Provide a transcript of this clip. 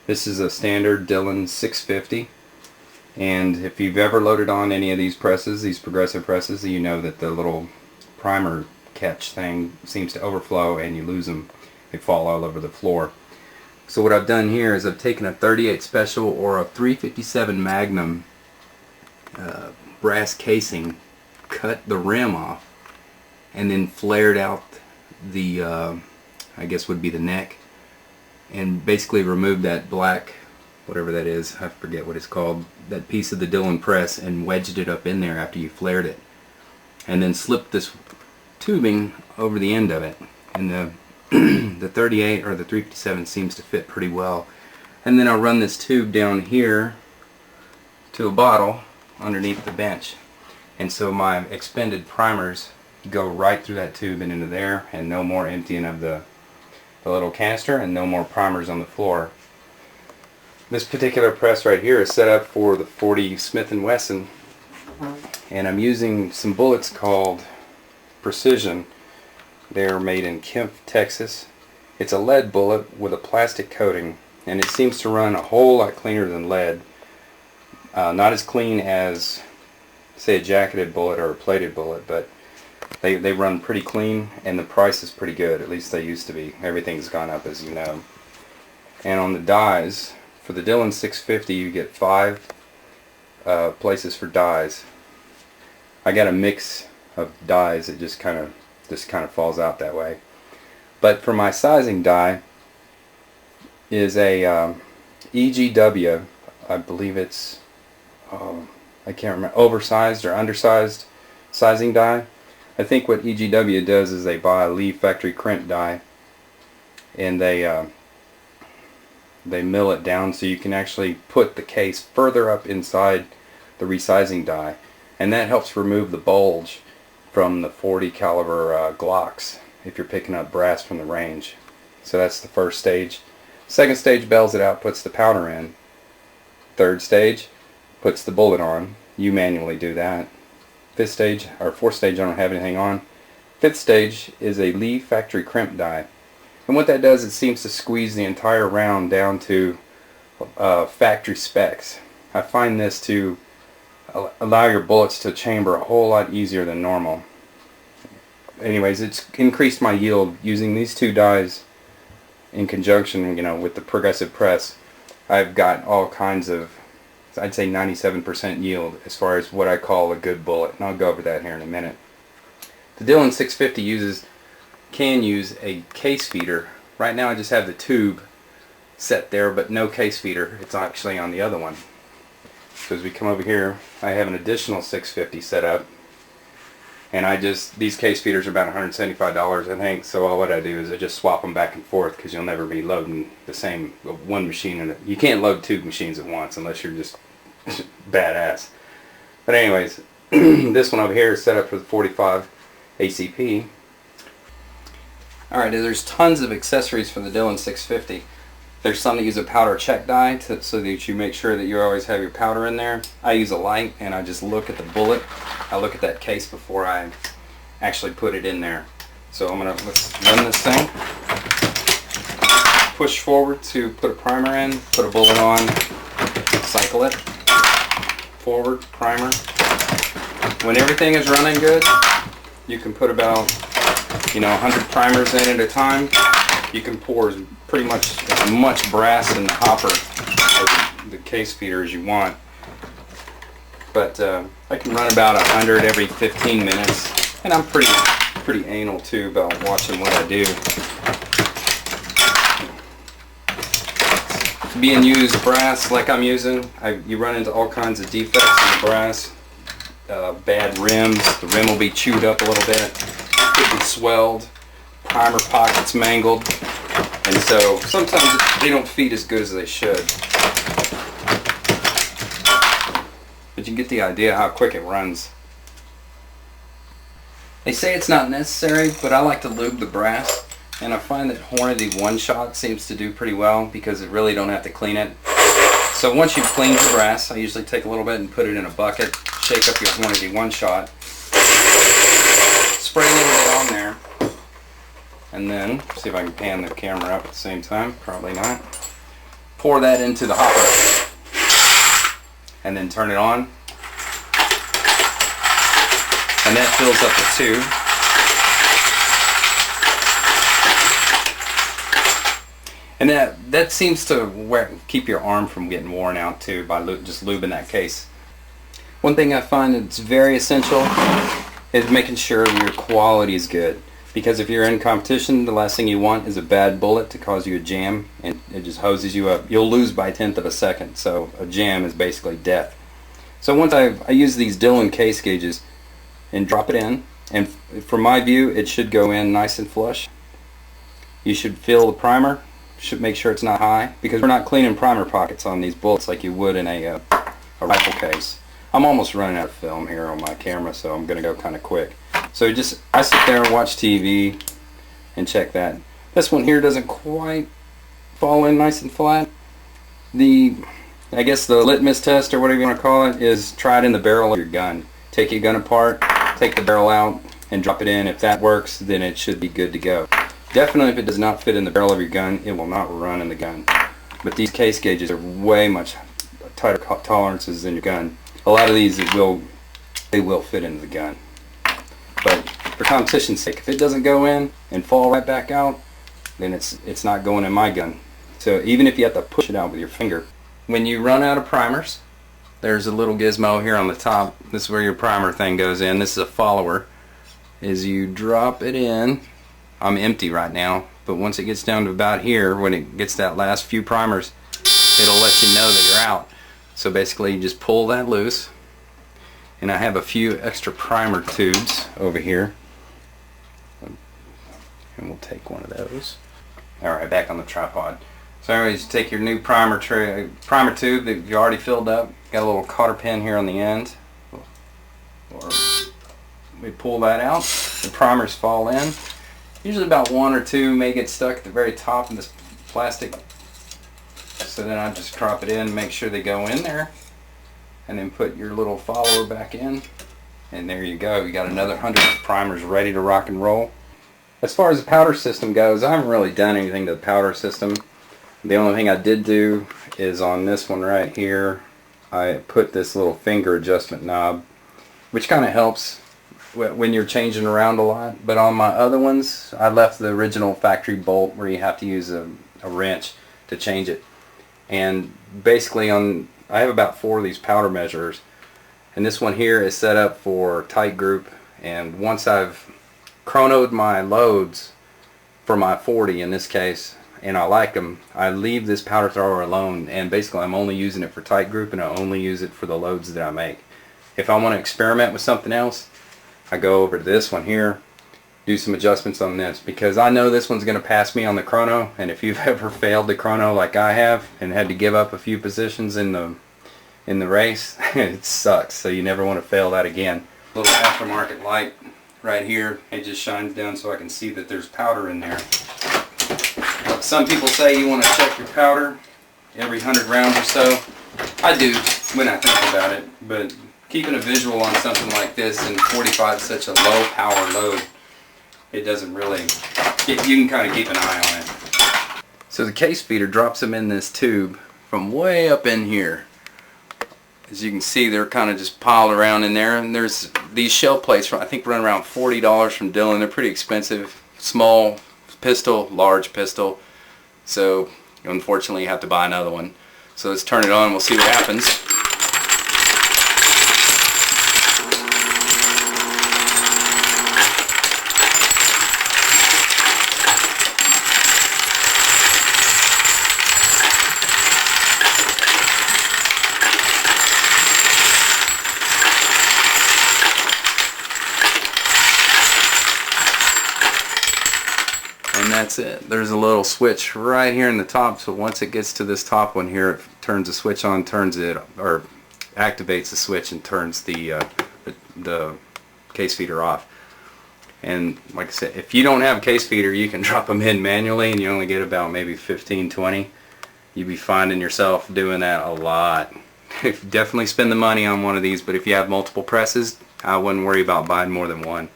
This is a standard Dillon 650, and if you've ever loaded on any of these presses, these progressive presses, you know that the little primer catch thing seems to overflow and you lose them. They fall all over the floor. So what I've done here is I've taken a 38 Special or a 357 Magnum brass casing, cut the rim off, and then flared out the I guess would be the neck, and basically removed that black, whatever that is, I forget what it's called, that piece of the Dillon press, and wedged it up in there after you flared it, and then slipped this tubing over the end of it, and the the 38 or the 357 seems to fit pretty well. And then I'll run this tube down here to a bottle underneath the bench, and so my expended primers go right through that tube and into there, and no more emptying of the little canister, and no more primers on the floor. This particular press right here is set up for the 40 Smith & Wesson, and I'm using some bullets called Precision. They're made in Kemp, Texas. It's a lead bullet with a plastic coating, and it seems to run a whole lot cleaner than lead. Not as clean as, say, a jacketed bullet or a plated bullet, but they run pretty clean, and the price is pretty good. At least they used to be. Everything's gone up, as you know. And on the dies, for the Dillon 650, you get 5 places for dies. I got a mix of dies. It just kind of falls out that way. But for my sizing die is a EGW. I believe it's I can't remember, oversized or undersized sizing die. I think what EGW does is they buy a Lee factory crimp die, and they mill it down so you can actually put the case further up inside the resizing die, and that helps remove the bulge from the 40 caliber Glocks if you're picking up brass from the range. So that's the first stage. Second stage bells it out, puts the powder in. Third stage puts the bullet on. You manually do that. Fifth stage, or fourth stage, I don't have anything on. Fifth stage is a Lee factory crimp die, and what that does, it seems to squeeze the entire round down to factory specs. I find this to allow your bullets to chamber a whole lot easier than normal. Anyways, it's increased my yield using these two dies in conjunction, with the progressive press. I've got all kinds of, I'd say 97% yield as far as what I call a good bullet, and I'll go over that here in a minute. The Dillon 650 can use a case feeder. Right now I just have the tube set there, but no case feeder. It's actually on the other one. So as we come over here, I have an additional 650 set up, and these case feeders are about $175, I think. So what I do is I just swap them back and forth, because you'll never be loading the same one machine in it. You can't load 2 machines at once unless you're just badass. But anyways, this one over here is set up for the 45 ACP. Alright, there's tons of accessories for the Dillon 650. There's some that use a powder check die so that you make sure that you always have your powder in there. I use a light, and I just look at the bullet. I look at that case before I actually put it in there. So let's run this thing. Push forward to put a primer in, put a bullet on, cycle it. Forward, primer. When everything is running good, you can put about 100 primers in at a time. You can pour pretty much as much brass in the hopper or the case feeder as you want. But I can run about 100 every 15 minutes, and I'm pretty anal too about watching what I do. Being used brass like I'm using, you run into all kinds of defects in the brass. Bad rims, the rim will be chewed up a little bit, could be swelled, primer pockets mangled, and so sometimes they don't feed as good as they should. But you get the idea how quick it runs. They say it's not necessary, but I like to lube the brass. And I find that Hornady one-shot seems to do pretty well, because it really don't have to clean it. So once you've cleaned the brass, I usually take a little bit and put it in a bucket, shake up your Hornady one-shot, spray a little bit on there, and then, see if I can pan the camera up at the same time, probably not. pour that into the hopper and then turn it on, and that fills up the tube. And that seems to keep your arm from getting worn out too by just lubing that case. One thing I find that's very essential is making sure your quality is good. Because if you're in competition, the last thing you want is a bad bullet to cause you a jam, and it just hoses you up. You'll lose by 1/10 of a second, so a jam is basically death. So once I use these Dillon case gauges and drop it in, and from my view, it should go in nice and flush. You should fill the primer. Should make sure it's not high, because we're not cleaning primer pockets on these bullets like you would in a rifle case. I'm almost running out of film here on my camera, so I'm going to go kind of quick. So I sit there and watch TV and check that. This one here doesn't quite fall in nice and flat. I guess the litmus test, or whatever you want to call it, is try it in the barrel of your gun. Take your gun apart, take the barrel out, and drop it in. If that works, then it should be good to go. Definitely, if it does not fit in the barrel of your gun, it will not run in the gun. But these case gauges are way much tighter tolerances than your gun. A lot of these, they will fit into the gun. But for competition's sake, if it doesn't go in and fall right back out, then it's not going in my gun. So even if you have to push it out with your finger. When you run out of primers, there's a little gizmo here on the top. This is where your primer thing goes in. This is a follower. Is you drop it in. I'm empty right now, but once it gets down to about here, when it gets that last few primers, it'll let you know that you're out. So basically you just pull that loose, and I have a few extra primer tubes over here, and we'll take one of those. Alright, back on the tripod. So anyways, take your new primer tube that you already filled up, got a little cotter pin here on the end, or we pull that out, the primers fall in. Usually about 1 or 2 may get stuck at the very top of this plastic. So then I just drop it in and make sure they go in there. And then put your little follower back in. And there you go. You got another 100 primers ready to rock and roll. As far as the powder system goes, I haven't really done anything to the powder system. The only thing I did do is on this one right here, I put this little finger adjustment knob, which kind of helps when you're changing around a lot. But on my other ones, I left the original factory bolt where you have to use a wrench to change it. And basically I have about 4 of these powder measurers, and this one here is set up for tight group. And once I've chronoed my loads for my 40 in this case, and I like them, I leave this powder thrower alone, and basically I'm only using it for tight group, and I only use it for the loads that I make. If I want to experiment with something else, I go over to this one here, do some adjustments on this, because I know this one's going to pass me on the chrono. And if you've ever failed the chrono like I have and had to give up a few positions in the race, it sucks. So you never want to fail that again. Little aftermarket light right here, it just shines down so I can see that there's powder in there. Some people say you want to check your powder every 100 rounds or so. I do when I think about it, but keeping a visual on something like this, and 45 is such a low power load, it doesn't really, you can kind of keep an eye on it. So the case feeder drops them in this tube from way up in here. As you can see, they're kind of just piled around in there, and there's these shell plates from, I think, run around $40 from Dillon. They're pretty expensive. Small pistol, large pistol, so unfortunately you have to buy another one. So let's turn it on and we'll see what happens. And that's it. There's a little switch right here in the top, so once it gets to this top one here, it turns the switch on, turns it, or activates the switch and turns the case feeder off. And like I said, if you don't have a case feeder, you can drop them in manually and you only get about maybe 15, 20. You'd be finding yourself doing that a lot. Definitely spend the money on one of these, but if you have multiple presses, I wouldn't worry about buying more than one.